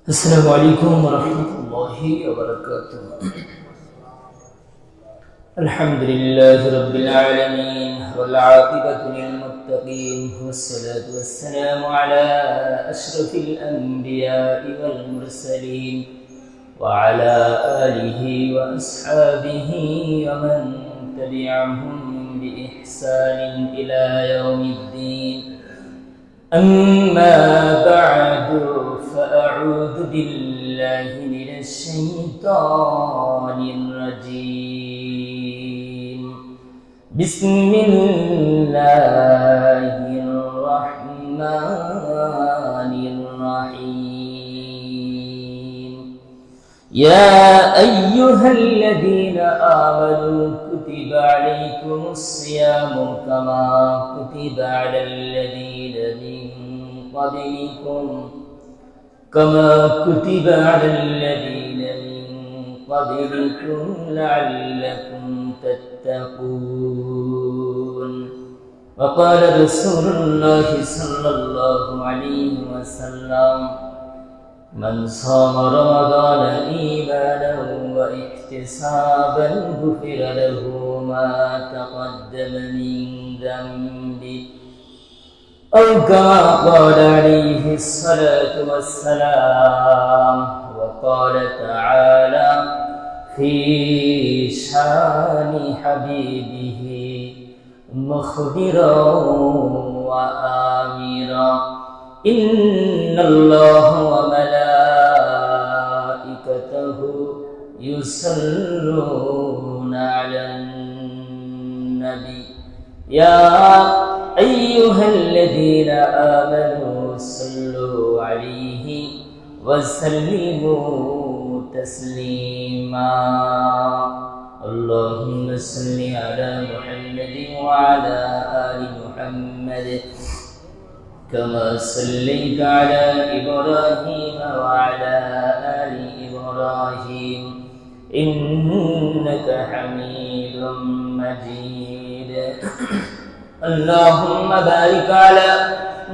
السلام عليكم ورحمة الله وبركاته. الحمد لله رب العالمين والعاقبة للمتقين والصلاة والسلام على أشرف الأنبياء والمرسلين وعلى آله وأصحابه ومن تبعهم بإحسان إلى يوم الدين. أما بعد فأعوذ بالله من الشيطان الرجيم. بسم الله الرحمن الرحيم. يا أيها الذين آمنوا كتب عليكم الصيام كما كتب على الذين من قبلكم لعلكم تتقون. وقال رسول الله صلى الله عليه وسلم: من صام رمضان إيمانا واحتسابا غفر له ما تقدم من ذنبه، أو كما قال عليه الصلاة والسلام. وقال تعالى في شان حبيبه مخبرا وآمرا: إن الله وملائكته يصلون على النبي يا أيها الذين آمنوا صلوا عليه وسلموا تسليما. اللهم صل على محمد وعلى آل محمد كما صليت على إبراهيم وعلى آل إبراهيم إنك حميد مجيد. اللهم بارك على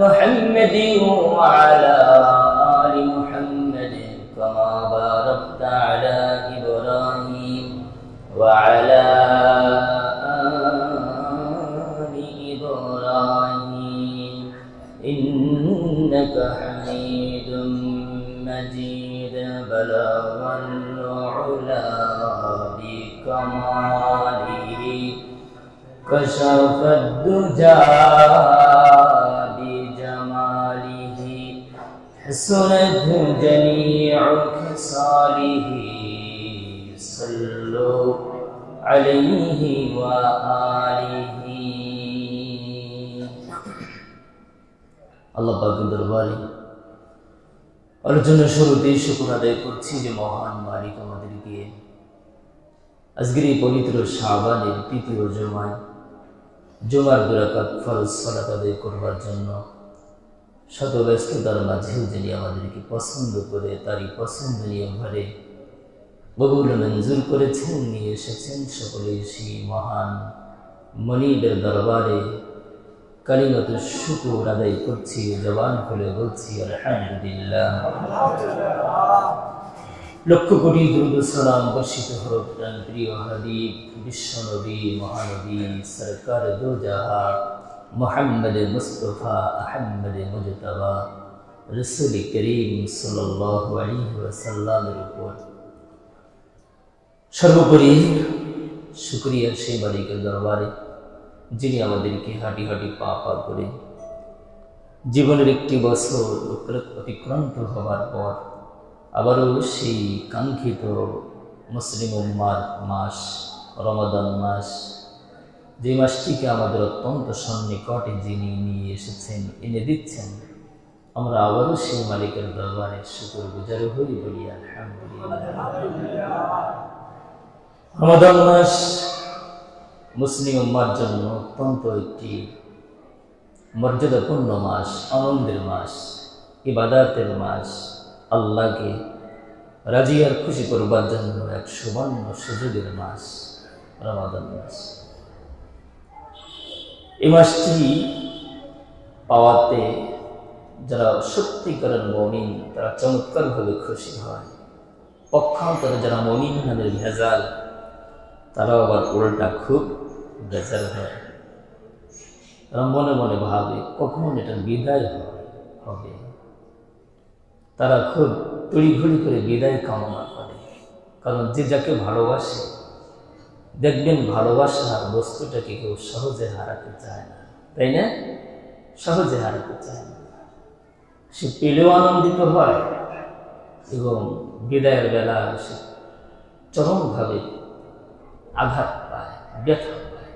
محمد وعلى آل محمد كما باركت على إبراهيم وعلى آل إبراهيم إنك حميد مجيد. بلغ العلا بكماله كشف الدجى بجماله حسنت جميع خصاله. صلوا عليه وآله. আল্লাহ পাকের দরবারে আলোচনার শুরুতেই শুকর আদায় করছি যে মহান মালিক আমাদেরকে আজকের এই পবিত্র শাবানের তৃতীয় জুমার 2 রাকাত ফরজ সালাত আদায় করবার জন্য শত ব্যস্ততার মাঝেও যিনি আমাদেরকে পছন্দ করে তারই পছন্দনীয় ঘরে কবুল মঞ্জুর করেছেন, নিয়ে এসেছেন সকলেই সেই মহান মনিবের দরবারে কালিমাতু শুকর আদায় করছি, জবান খুলে বলছি আলহামদুলিল্লাহ। লক্ষ কোটি দুরূদ সালাম বর্ষিত হোক প্রাণ প্রিয় হাবিব বিশ্বনবী মহানবী সরকার দো জাহান মুহাম্মদ মুস্তাফা আহমদ মুজতবা রাসূল করিম সাল্লাল্লাহু আলাইহি ওয়াসাল্লামের উপর। সর্বোপরি শুকরিয়া সেই মালিকের দরবারে যিনি আমাদেরকে হাঁটি হাঁটি পা পা করে জীবনের একটি বছর অতিক্রান্ত হবার পর আবারও সেই কাঙ্ক্ষিত মুসলিম উম্মার মাস রমাদান মাস, যে মাসটিকে আমাদের অত্যন্ত সন্নিকটে যিনি নিয়ে এসেছেন, এনে দিচ্ছেন, আমরা আবারও সেই মালিকের দরবারে শুকর গুজার হই, বলি আলহামদুলিল্লাহ। রমাদান মাস মুসলিম উম্মার জন্য অত্যন্ত একটি মর্যাদাপূর্ণ মাস, আনন্দের মাস, ইবাদতের মাস, আল্লাহকে রাজি আর খুশি করবার জন্য এক সুবর্ণ সুযোগের মাস রমাদান মাস। এই মাসটি পাওয়াতে যারা সত্যিকারের মুমিন তারা চমৎকারভাবে খুশি হয়। পক্ষান্তরে যারা মুমিন নামের ভেজাল তারা আবার উল্টা খুব বেজার হয়। তারা মনে মনে ভাবে কখন এটা বিদায় হবে। তারা খুব তড়িঘড়ি করে বিদায় কামনা করে, কারণ যে যাকে ভালোবাসে দেখবেন ভালোবাসার বস্তুটাকে কেউ সহজে হারাতে চায় না, তাই না? সহজে হারাতে চায় না। সে পেলেও আনন্দিত হয় এবং বিদায়ের বেলা সে চরমভাবে আঘাত পায়, ব্যথা পায়।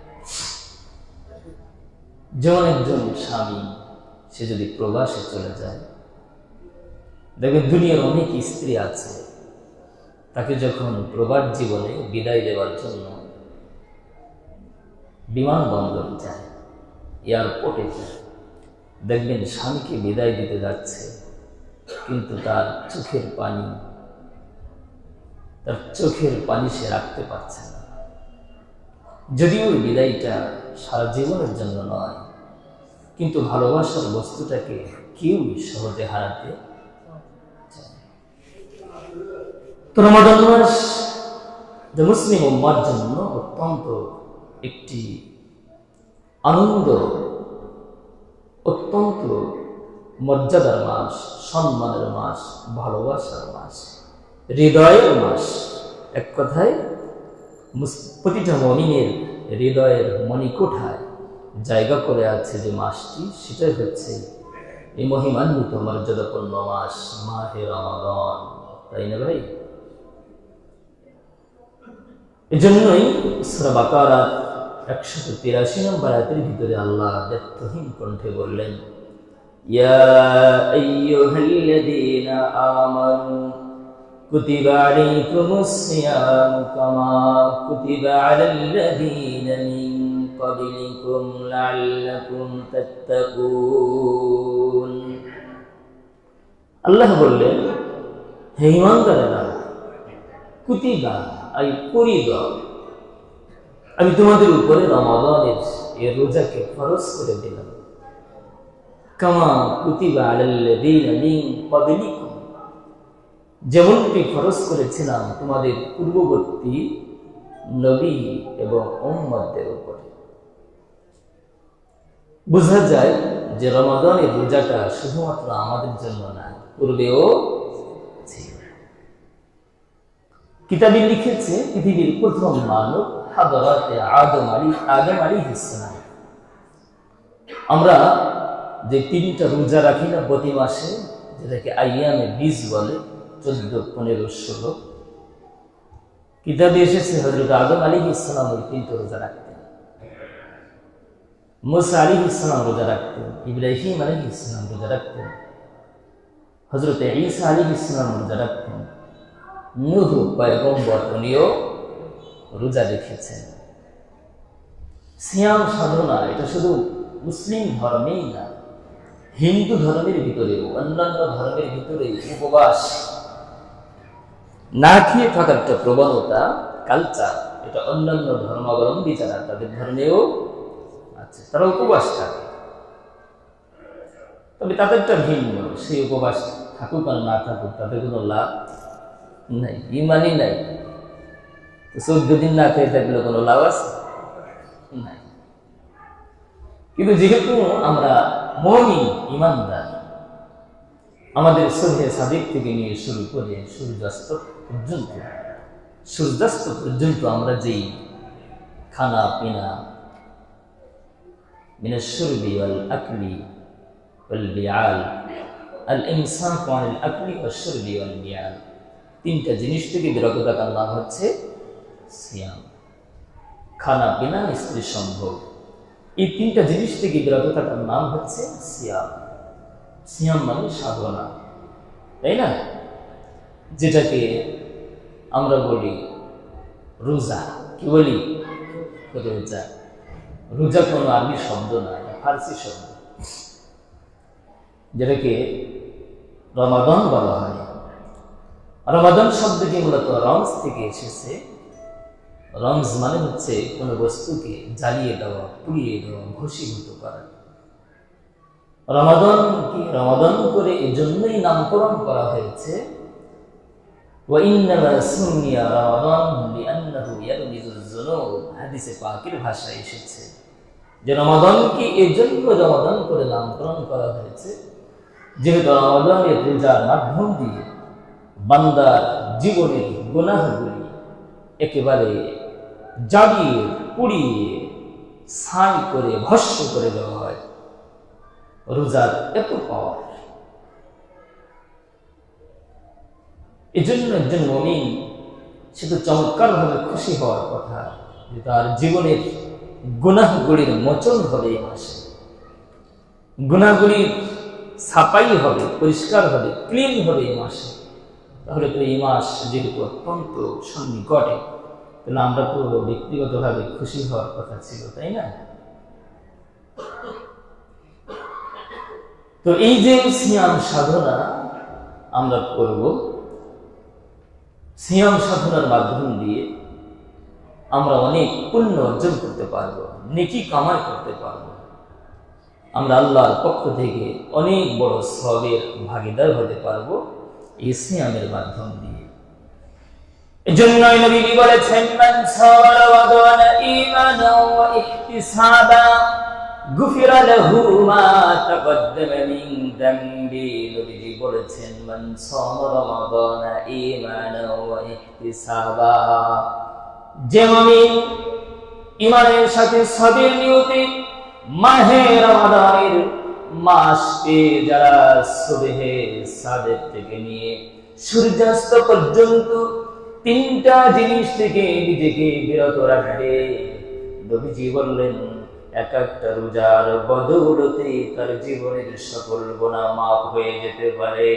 যেমন একজন স্বামী সে যদি প্রবাসে চলে যায়, দেখবেন দুনিয়ার অনেক স্ত্রী আছে, তাকে যখন প্রবাস জীবনে বিদায় দেওয়ার জন্য বিমানবন্দর যায়, এয়ারপোর্টে যায়, দেখবেন স্বামীকে বিদায় দিতে যাচ্ছে, কিন্তু তার চোখের পানি সে রাখতে পারছে না। যদিও বিদায়টা সারা জীবনের জন্য নয়, কিন্তু ভালোবাসার বস্তুটাকে কেউ সহজে হারাতে চায় না। তো রমাদান মাস যে মুসলিম উম্মার জন্য অত্যন্ত একটি আনন্দ, অত্যন্ত মর্যাদার মাস, সম্মানের মাস, ভালোবাসার মাস, হৃদয়ের মাস। এক কথায় প্রতিটা মুমিনের হৃদয়ের মণিকোঠায় জায়গা করে আছে যে মাসটি, সেটাই হচ্ছে এই মহিমান্বিত মর্যাদাপূর্ণ মাস মাহে রমাদান, তাই না ভাই? এজন্যই সূরা বাকারা 183 নম্বর আয়াতের ভিতরে আল্লাহ ব্যর্থহীন কণ্ঠে বললেন, ইয়া আইয়ুহাল্লাযীনা আমানু কুতিবা আলাইকুমুস সিয়ামু কামা কুতিবা আলাল্লাযীনা মিন ক্বাবলিকুম লাআল্লাকুম তাত্তাকুন। আল্লাহ বললেন, হে ঈমানদারেরা, কুতিবা আই ফরিদা, আমি তোমাদের উপরে রমাদানের এই রোজাকে ফরজ করে দিলাম, কামা কুতিবা আলাল্লাযীনা মিন ক্বাবলিকুম, যেমনটি ফরজ করেছিলাম তোমাদের পূর্ববর্তী নবী এবং উম্মতদের উপরে। বোঝা যায় যে রমাদানের রোজাটা শুধুমাত্র আমাদের জন্য না, পূর্বেও ছিল। কিতাবে লিখেছে পৃথিবীর প্রথম মানব হাদরাতে আদম আলাইহিস সালাম। আমরা যে 3টা রোজা রাখি না প্রতি মাসে, যেটাকে আইয়ামে বীজ বলে, 14, 15, 16, কিতাবে এসেছে হযরত আদম আলাইহিস সালাম ওই 3টা রোজা রাখতেন, মুসা আলাইহিস সালাম রোজা রাখতেন, ইব্রাহিম আলাইহিস সালাম রোজা রাখতেন, হযরত ঈসা আলাইহিস সালাম রোজা রাখতেন, নূহ পয়গম্বর উনিও রোজা রেখেছেন। সিয়াম সাধনা এটা শুধু মুসলিম ধর্মেই না, হিন্দু ধর্মের ভিতরেও, অন্যান্য ধর্মের ভিতরে উপবাস না খেয়ে থাকার একটা প্রবণতা, কালচার, এটা অন্যান্য ধর্মাবলম্বী যারা তাদের ধর্মেও আছে, তারা উপবাস থাকে। তবে তাদেরটা ভিন্ন, সেই উপবাস থাকুক আর না থাকুক তাদের কোনো লাভ নাই, ইমানই নাই। 14 দিন না খেয়ে থাকলে কোনো লাভ আছে নাই। কিন্তু যেহেতু আমরা মুমিন ঈমানদার, আমাদের সূরা সাদিক থেকে নিয়ে শুরু করে সূর্যাস্ত পর্যন্ত আমরা যেই খানা পিনা, মিনাশ শুরবি ওয়াল আকলি ওয়াল বিআল, আল ইমসাক আনিল আকলি ওয়াশ শুরবি ওয়াল বিআল, 3টা জিনিস থেকে বিরত থাকার নাম হচ্ছে সিয়াম। খানা পিনা, স্ত্রী সম্ভোগ, এই 3টা জিনিস থেকে বিরত থাকার নাম হচ্ছে সিয়াম। সিয়াম মানে সাধনা, তাই না? যেটাকে আমরা বলি রোজা। কি বলি? রোজা। রোজা কোনো আরবি শব্দ না, ফার্সি শব্দ, যেটাকে রমাদান বলা হয়। রমাদান শব্দটি মূলত রমজ থেকে এসেছে। রমজ মানে হচ্ছে কোনো বস্তুকে জ্বালিয়ে দেওয়া, পুড়িয়ে দেওয়া, ভস্মীভূত করা। রমাদান করে এজন্যই নামকরণ করা হয়েছে, হাদিসে পাকের ভাষায় এসেছে যে রমাদানকে এজন্য রমাদান করে নামকরণ করা হয়েছে যেহেতু রমাদানের রোজার মাধ্যম দিয়ে বান্দার জীবনের গুনাহগুলি একেবারে জ্বালিয়ে পুড়িয়ে ছাই করে ভস্ম করে দেওয়া হয়। রোজার এত পাওয়ার, এজন্য একজন মুমিন সে তো চমৎকার ভাবে খুশি হওয়ার কথা যে তার জীবনের গুনাহগুলির মোচন হবে এই মাসে, গুনাহগুলির ছাপাই হবে, পরিষ্কার হবে, ক্লিন হবে এই মাসে। তাহলে তো এই মাস যেহেতু অত্যন্ত সন্নিকটে, তাহলে আমরা তো ব্যক্তিগতভাবে খুশি হওয়ার কথা ছিল, তাই না? তো এই যে সিয়াম সাধনা আমরা করব, সিয়াম সাধনার মাধ্যম দিয়ে আমরা অনেক পুণ্য অর্জন করতে পারবো, নেকি কামাই করতে পারবো, আমরা আল্লাহর পক্ষ থেকে অনেক বড় সওয়াবের ভাগীদার হতে পারবো এই সিয়ামের মাধ্যম দিয়ে। এজন্যই নবী বলেছেন, মান সাওয়া রমাদানা ঈমানান ওয়া ইহতিসাবা গুফিরা লাহু মা তাকদ্দামা মিন যামবি। নবীজি বলেছেন, মান সাওয়া রমাদানা ঈমানান ওয়া ইহতিসাবা, যে মুমিন ঈমানের সাথে সবের নিয়তে মাহে রমাদানের মাসকে যারা সুবহে সাদেক থেকে নিয়ে সূর্যাস্ত পর্যন্ত তিনটা জিনিস থেকে নিজেকে বিরত রাখবে, নবীজি বললেন এক একটা রোজার বদৌলতে তার জীবনের সকল গুনাহ মাফ হয়ে যেতে পারে।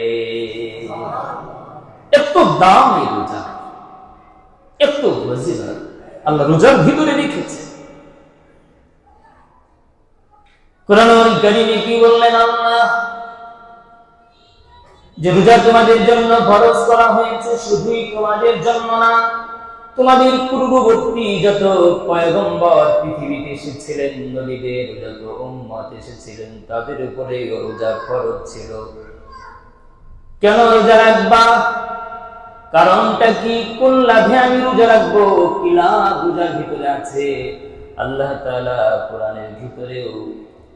এত দাম এই রোজা, এত ফজিলত আল্লাহ রোজার ভিতরে রেখেছে। কোরআনুল কারীমে কি বললেন আল্লাহ? যে রোজা তোমাদের জন্য ফরজ করা হয়েছে, শুধুই তোমাদের জন্য না, তোমাদের পূর্ববর্তী যত পয়গম্বর পৃথিবীতে এসেছিলেন, নবীদের যত উম্মত এসেছিলেন, তাদের উপরে রোজা ফরজ ছিল। কেন রোজা রাখবা? কারণটা কি? কোন লাভে আমি রোজা রাখবো? কি লাভ রোজার ভিতরে আছে? আল্লাহ তাআলা কোরআনের ভিতরেও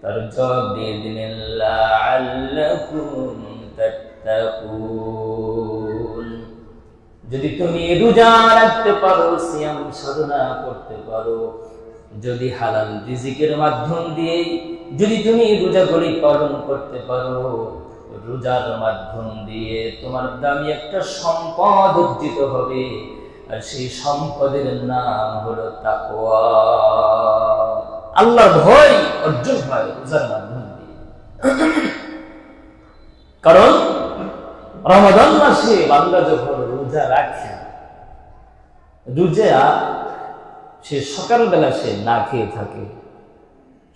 তার জবাব দিয়ে দিলেন, লাআল্লাকুম তাত্তাকুন। যদি তুমি রোজা রাখতে পারো, সিয়াম সাধনা করতে পারো, যদি হালাল রিজিকের মাধ্যম দিয়ে যদি তুমি রোজাগুলি পালন করতে পারো, রোজার মাধ্যম দিয়ে তোমার দামি একটা সম্পদ অর্জিত হবে, আর সেই সম্পদের নাম হলো তাকওয়া। আল্লাহর ভয় অর্জন হয় রোজার মাধ্যম দিয়ে। কারণ রমাদান মাসে বান্দা যখন রোজা রাখে, রোজা সে সকালবেলা সে না খেয়ে থাকে,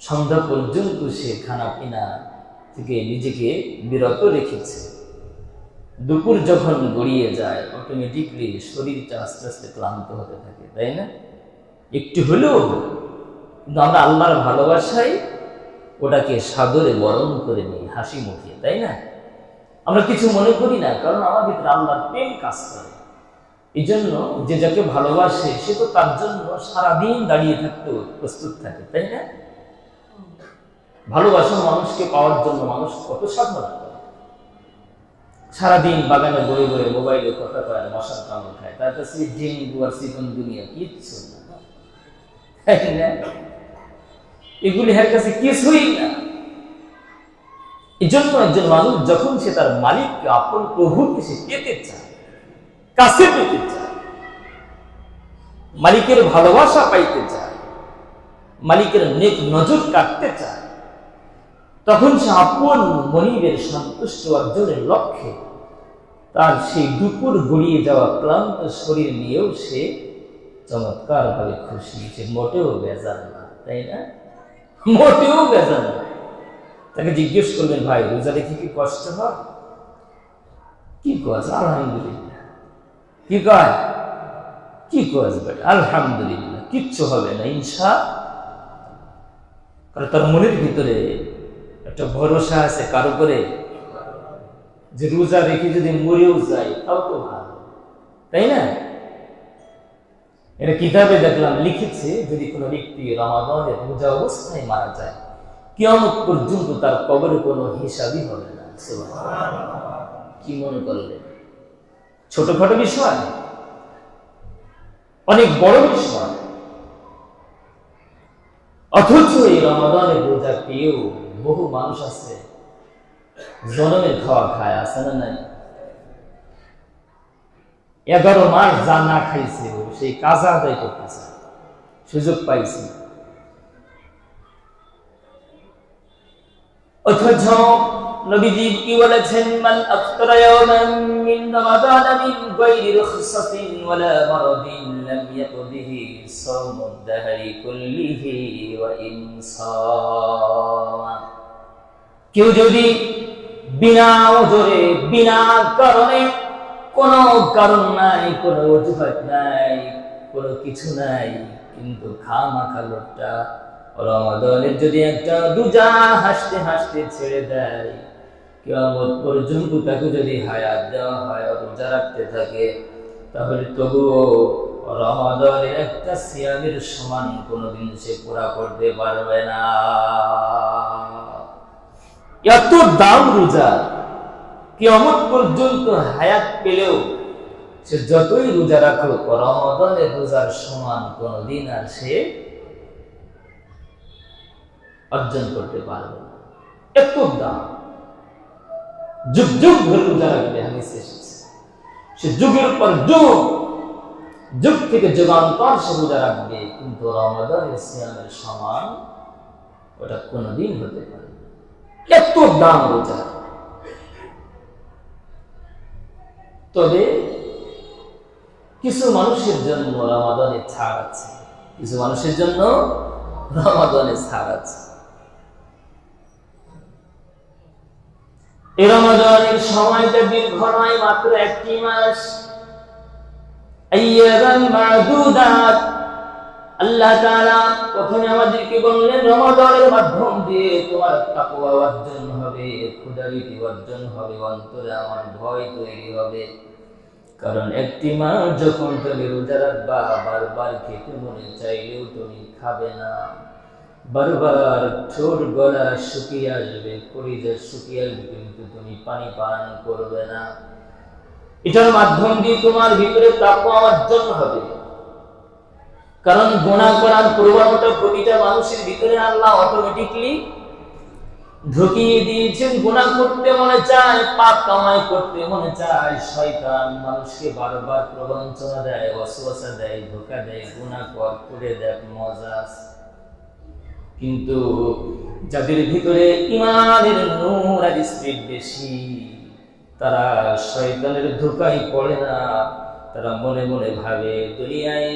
সন্ধ্যা পর্যন্ত সে খানা পিনা থেকে নিজেকে বিরত রেখেছে। দুপুর যখন গড়িয়ে যায়, অটোমেটিকলি শরীরটা আস্তে আস্তে ক্লান্ত হতে থাকে, তাই না? একটু হলেও, কিন্তু আমরা আল্লাহর ভালোবাসায় ওটাকে সাদরে বরণ করে নিই, হাসি মুখে, তাই না? আমরা কিছু মনে করি না, কারণ আমার ভিতরে আল্লাহর প্রেম কাজ করে। এই জন্য যে যাকে ভালোবাসে সে তো তার জন্য সারাদিন দাঁড়িয়ে থাকতে প্রস্তুত থাকে, তাই না? ভালোবাসা মানুষকে পাওয়ার জন্য মানুষ কত সাধনা করে, সারাদিন বাগানে বয়ে বয়ে মোবাইলে কথা কয়, মশার কামড় খায়, তার কাছে জিন দুয়ার সিকন দুনিয়া কিচ্ছু না, তাই না? এগুলি এর কাছে কিছুই না। এই জন্য একজন মানুষ যখন সে তার মালিককে, আপন প্রভুকে সে পেতে চায়, কাছে পেতে চায়, মালিকের ভালোবাসা পাইতে চায়, মালিকের নেক নজর কাটতে চায়, তখন সে আপন মনিবের সন্তুষ্ট অর্জনের লক্ষ্যে তার সেই দুপুর গড়িয়ে যাওয়া ক্লান্ত শরীর নিয়েও সে চমৎকার ভাবে খুশি, সে মোটেও বেজার না, তাই না? মোটেও বেজার না। তাকে জিজ্ঞেস করবেন, ভাই রোজা রেখে কি কষ্ট হয়? কি কজ? আলহামদুলিল্লাহ। কি কয়? কি কজ? আলহামদুলিল্লাহ, কিচ্ছু হবে না ইনশাআল্লাহ। কারণ তার মনের ভিতরে একটা ভরসা আছে কার উপরে, যে রোজা রেখে যদি মরেও যায় তাও তো ভালো, তাই না? এটা কিতাবে দেখলাম লিখেছে, যদি কোনো ব্যক্তি রমাদানের রোজা অবস্থায় মারা যায়, কিয়ামত পর্যন্ত তার কবরে কোনো হিসাবই হবে না। কি মনে করলেন? ছোটখাটো বিষয়, অনেক বড় বিষয়। অথচ এই রমাদানের রোজা পেয়েও বহু মানুষ আছে জনমের খাওয়া খায়, আছে না নাই? 11 মাস যা না খাইছে সেই কাজা আদায় করতেছে, সুযোগ পাইছে। অথচ নবীজি কি বলেছেন? মান আফতারা ইয়াওমান মিন রমাদান মিন গায়রি রুখসাতিন ওয়ালা মারাদিন লাম ইয়াকদিহি সাওমুদ দাহরি কুল্লিহি ওয়া ইনসাম। কেউ যদি বিনা ওজরে, বিনা কারণে, কোনো কারণ নাই, কোনো অজুহাত নাই, কোনো কিছু নাই, কিন্তু খামাখা লোকটা রমাদানের যদি একটা রোজা হাসতে হাসতে ছেড়ে দেয়, কিয়ামত পর্যন্ত তাকে যদি হায়াত দেওয়া হয়, রোজা রাখতে থাকে, তাহলে তবুও রমাদানের একটা সিয়ামের সমান কোনোদিন সে পুরা করতে পারবে না। এত দাম রোজা, কিয়ামত পর্যন্ত হায়াত পেলেও সে যতই রোজা রাখুক, রমাদানের রোজার সমান কোনোদিন আর সে অর্জন করতে পারবে না। এত দাম। যুগ যুগ ধরে রোজা রাখবে, হাদিসে এসেছে, সে যুগের পর যুগ, যুগ থেকে যুগান্তর সে রোজা রাখবে, কিন্তু রমাদানের সিয়ামের সমান ওটা কোনোদিন হতে পারে না। এত দাম রোজা। তবে কিছু মানুষের জন্য রমাদানে ছাড় আছে, কিছু মানুষের জন্য রমাদানে ছাড় আছে। এই রমাদানের সময়টা দীর্ঘ নয়, মাত্র 1 মাস। আইয়ামান মা'দুদাত। আল্লাহ তাআলা ওখানে আমাদেরকে বললেন, রমাদানের মাধ্যম দিয়ে তোমার তাকওয়া অর্জন হবে, খোদাভীতি অর্জন হবে, অন্তরে আমার ভয় তৈরি হবে। কারণ 1 মাস যখন তুমি রোজা রাখবা, বারবার খেতে মনে চাইলেও তুমি খাবে না, বারবার ঠোঁট গলা শুকিয়ে আসবে, কলিজা শুকিয়ে আসবে, কিন্তু তুমি পানি পান করবে না। এটার মাধ্যম দিয়ে তোমার ভিতরে তাকওয়া অর্জন হবে। কারণ গুনাহ করার প্রবণতা প্রতিটা মানুষের ভিতরে আল্লাহ অটোমেটিকলি ঢুকিয়ে দিয়েছেন। গুনাহ করতে মনে চায়, পাপ কামাই করতে মনে চায়। শয়তান মানুষকে বারবার প্রবঞ্চনা দেয়, ওয়াসওয়াসা দেয়, ধোঁকা দেয়, গুনাহ করে দেয়, মজা। কিন্তু যাদের ভিতরে ঈমানের নূর আর স্পিড বেশি, তারা শয়তানের ধোঁকায় পড়ে না। তারা মনে মনে ভাবে, দুনিয়ায়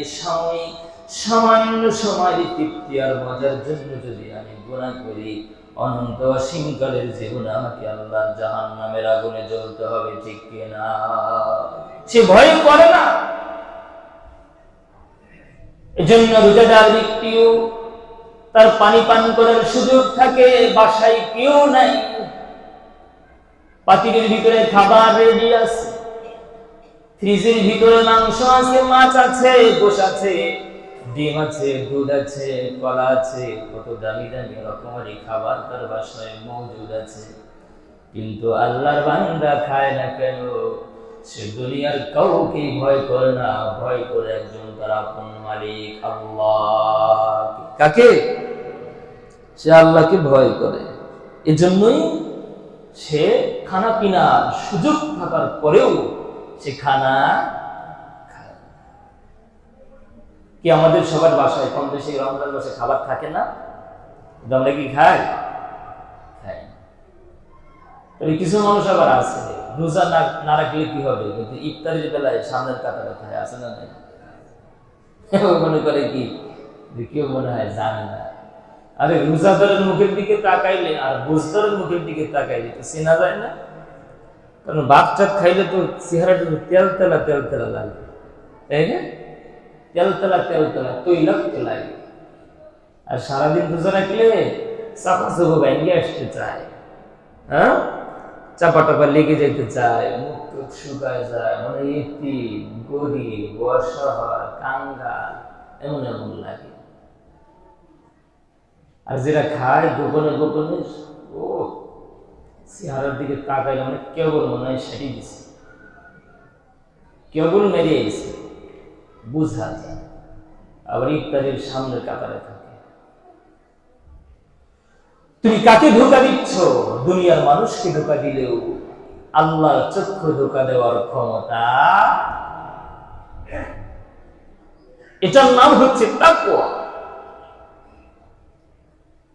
সামান্য সময়ের তৃপ্তি আর মজার জন্য যদি আমি গুনাহ করি, অনন্ত অসীমকালের জীবন আমাকে আল্লাহর জাহান্নামের আগুনে জ্বলতে হবে, ঠিক কিনা? সে ভয় করে না। এজন্য রোজাদার ব্যক্তিও তার পানি পান করার সুযোগ থাকে, বাসায় কেউ নাই, পাতিলের ভিতরে খাবার রেডি আছে, ফ্রিজের ভিতরে মাংস আছে, মাছ আছে, গোশ আছে, ডিম আছে, দুধ আছে, কলা আছে, কত দামি দামি রকমারি খাবার তার বাসায় মজুদ আছে। কিন্তু আল্লাহর বান্দা খায় না কেন? সে দুনিয়ার কাউকে ভয় করে না, ভয় করে একজন তার আপন মালিক আল্লাহ। কাকে? সে আল্লাহকে ভয় করে। এজন্যই সে খানা পিনার সুযোগ থাকার পরেও সে খানা খায়। কি আমাদের সবার বাসায় কম বেশি রমজান মাসে খাবার থাকে না? আমরা কি খাই? খাই। তবে কিছু মানুষ আবার আছে, রোজা না রাখলে কি হবে, কিন্তু ইফতারের বেলায় সামনের কাতারে খায়, আছে না নাই? মনে করে কি কেউ মনে হয় জানে না। আরে রোজাদারের মুখের দিকে তাকাইলে আর বুঝদারের মুখের দিকে তাকাইলে তো চেনা যায় না। কারণ ভাত টাত খাইলে তো চেহারাটা তেলতেলা তেলতেলা লাগে, তাই না? তেলতেলা তেলতেলা তৈলাক্ত লাগে। আর সারাদিন রোজা রাখলে চাপা চোখ ভেঙে আসতে চায়। হ্যাঁ, চাপা টাপা লেগে যেতে চায়, মুখ টুক শুকায় যায়, মানে এতিম, গরিব, অসহায়, কাঙ্গাল এমন এমন লাগে। আর যেটা খায় গোপনে গোপনে, ও চেহারার দিকে তাকাইলে মানে কেবল মনে হয় সেটি দিছে, কেবল মেরিয়ে গেছে, বুঝা যায়। আবার ইফতারির সামনের কাতারে থাকে। তুমি কাকে ধোঁকা দিচ্ছ? দুনিয়ার মানুষকে ধোঁকা দিলেও আল্লাহর চক্ষু ধোঁকা দেওয়ার ক্ষমতা, এটার নাম হচ্ছে তাকওয়া।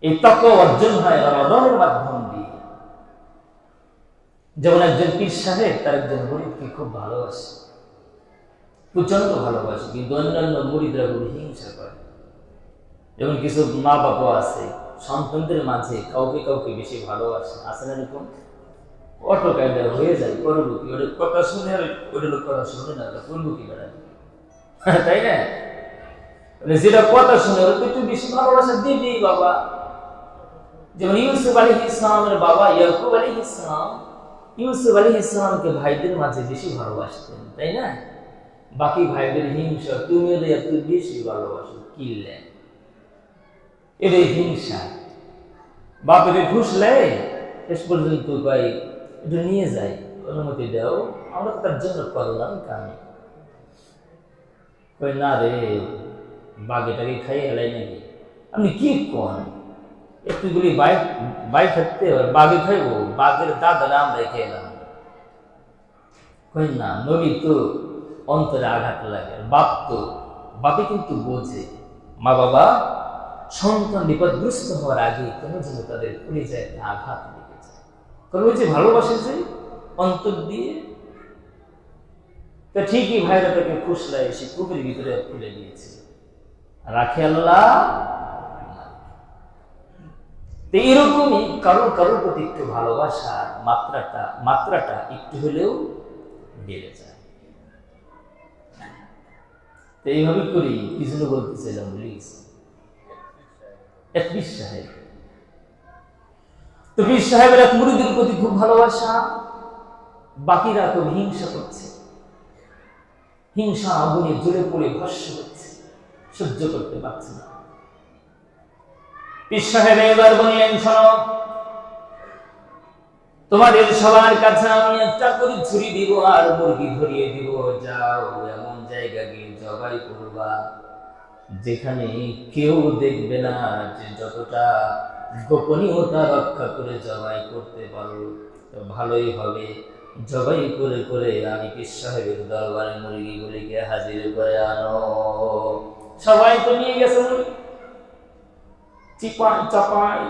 এই তাকওয়া অর্জন হয় রমাদানের মাধ্যম দিয়ে। যেমন একজন পীর সাহেব তার একজন মুরিদকে খুব ভালোবাসে, প্রচন্ড ভালোবাসে, কিন্তু অন্যান্য মুরিদরা খুব হিংসা করে। যেমন কিছু মা বাবা আছে সন্তানদের মাঝে কাউকে কাউকে বেশি ভালোবাসে, আছে না এরকম? অটো কায়দা হয়ে যায়, করবো কি, ওটা কথা শুনে আর ওটা লোক কথা শুনে না, করবো কি বেড়া, তাই না? যেটা কথা শুনে ওরা তো একটু বেশি ভালোবাসা দিবি বাবা। যেমন ইউসুফ আলাইহিস ইসলামের বাবা ইয়াকুব আলাইহিস ইসলাম ইউসুফ আলাইহিস ইসলামকে ভাইদের মাঝে বেশি ভালোবাসতেন, তাই না? বাকি ভাইদের হিংসা, তুমি ওদের এত বেশি ভালোবাসো কিনলে, এটাই হিংসা। বাপের ঘুষলে শেষ পর্যন্ত ভাই একটু নিয়ে যাই, অনুমতি দাও, আমরা তার জন্য করলাম কামি। কই না রে, বাঘেটাকে খাইয়ে হেলাই নাকি? আপনি কি কন, একটুগুলি বাইক থাকতে বাঘে খাইবো, বাঘের দাদারা আমরা খেয়ে এলাম। কই না, নবী তো অন্তরে আঘাত লাগে, বাপে কিন্তু বোঝে মা বাবা সন্তান বিপদগ্রস্ত হওয়ার আগে কেন যেন তাদের কলিজায় আঘাত লেগে যায়, কারণ ওই যে ভালোবাসে যে অন্তর দিয়ে। তা ঠিকই ভাইরা তাকে ফুসলায় এসে কূপের ভিতরে খুলে দিয়েছে, রাখে আল্লাহ। এরকমই কারোর প্রতি একটু ভালোবাসার মাত্রাটা একটু হলেও বেড়ে যায়। তো এইভাবে করি কি জন্য বলতেছিলাম প্লিজ, পীর সাহেব। তো পীর সাহেবের এক মুরিদের প্রতি খুব ভালোবাসা, বাকিরা খুব হিংসা করছে, হিংসা আগুনে জ্বলে পড়ে ভস্ম হচ্ছে, সহ্য করতে পারছে না। পীর সাহেব এবার বললেন, শোনো, তোমাদের সবার কাছে আমি একটা করে ছুরি দিব আর মুরগি ধরিয়ে দিব, যাও এমন জায়গা গিয়ে জবাই করবা যেখানে কেউ দেখবে না, যে যতটা গোপনীয়তা রক্ষা করে জবাই করতে পারো তো ভালোই হবে। জবাই করে করে আমি পীর সাহেবের দরবারে মুরগিগুলিকে হাজির করে আনো। সবাই তো নিয়ে গেছে মুরগি, চিপাই চাপাই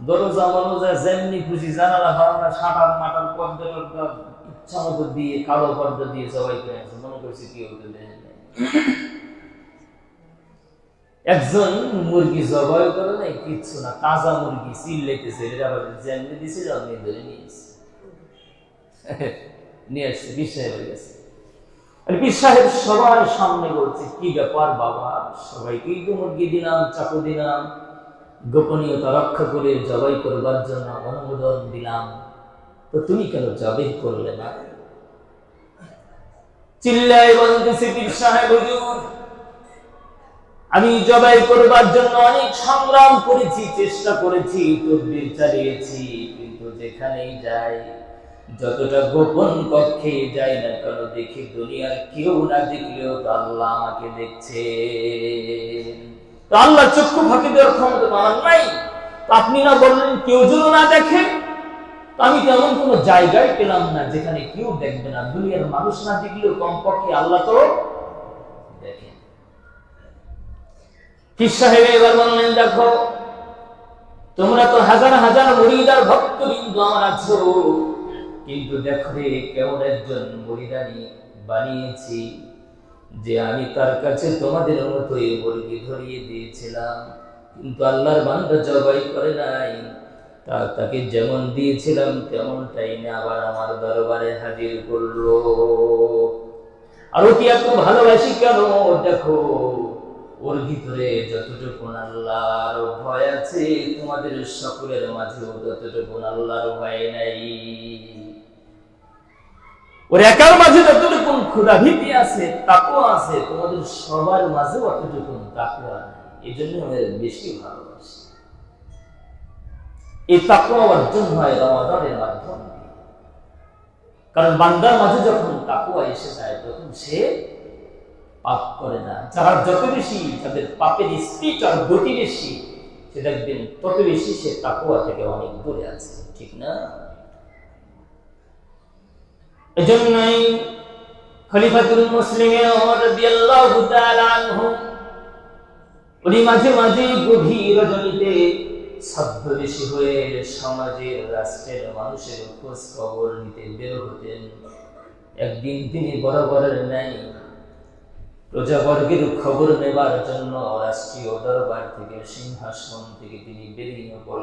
দরজা মরজা যেমনি খুশি, জানালা ফানালা সাঁটার মাটার পর্দা টর্দা ইচ্ছা মতো দিয়ে কালো পর্দা দিয়ে সবাই করে আছে, মনে করছি কি হতে দেয়। একজন মুরগি জবাই করে নাই, কিচ্ছু না, তাজা মুরগি চিল্লাইতেছে, এটা আবার যেমনি দিছে আপনি ধরে নিয়ে আসছে পীর সাহেবের কাছে। আর পীর সাহেব সবার সামনে বলছে, কি ব্যাপার বাবা, সবাইকেই তো মুরগি দিলাম, চাকু দিলাম, গোপনীয়তা রক্ষা করে জবাই করবার জন্য অনুমোদন দিলাম, তো তুমি কেন জবাই করলে না? চিল্লাই বলতেছে পীর সাহেব, হুজুর আমি জবাই করবার জন্য অনেক সংগ্রাম করেছি, চেষ্টা করেছি, তদবির চালিয়েছি, কিন্তু যেখানেই যাই, যতটা গোপন কক্ষে যাই না কেন, দেখি দুনিয়ার কেউ না দেখলেও তো আল্লাহ আমাকে দেখছে। তো আল্লাহ চক্ষু ফাঁকি দেওয়ার ক্ষমতা তো আমার নাই, তো আপনি না বললেন কেউ যেন না দেখে, তো আমি তো এমন কোন জায়গায় পেলাম না যেখানে কেউ দেখবে না, দুনিয়ার মানুষ না দেখলেও কমপক্ষে আল্লাহ তো দেখে। পীর সাহেব এবার বললেন, দেখো তোমরা তো হাজার হাজার মুরিদ আর ভক্তবৃন্দ আমার আছো, কিন্তু দেখো রে কেমন একজন মুরিদানি বানিয়েছি, যে আমি তার কাছে তোমাদের মতোই মুরগি ধরিয়ে দিয়েছিলাম, কিন্তু আল্লাহর বান্দা জবাই করে নাই, তাকে যেমন দিয়েছিলাম তেমনটাই না আবার আমার দরবারে হাজির করলো। আর ওকে এত ভালোবাসি কেন? দেখো ওর ভিতরে যতটুকু আল্লাহর ভয় আছে তোমাদের সকলের মাঝেও ততটুকু আল্লাহর ভয় নাই। ওর একার মাঝে যতটুকু ক্ষুধাভীতি আছে, তাকওয়া আছে, তোমাদের সবার মাঝে অতটুকু তাকওয়া নাই। এই জন্য আমাদের বেশি ভালোবাসি। এই তাকওয়া অর্জন হয় রমাদানের মাধ্যমে। কারণ বান্দার মাঝে যখন তাকওয়া এসে যায় তখন সে পাপ করে না। যারা যত বেশি তাদের পাপের স্পিড আর গতি বেশি, সে দেখবেন তত বেশি সে তাকওয়া থেকে অনেক দূরে আছে, ঠিক না? এজন্যই খলিফাতুল মুসলিমিন ওমর রাদিয়াল্লাহু তাআলা আনহু উনি মাঝে মাঝে গভীর রজনীতে ছদ্মবেশী হয়ে সমাজের, রাষ্ট্রের মানুষের খোঁজ খবর নিতে বের হতেন। একদিন তিনি বরাবরের ন্যায় প্রজাবর্গের খবর নেবার জন্য রাষ্ট্রীয় দরবার থেকে, সিংহাসন থেকে তিনি বেরিয়ে পড়লেন।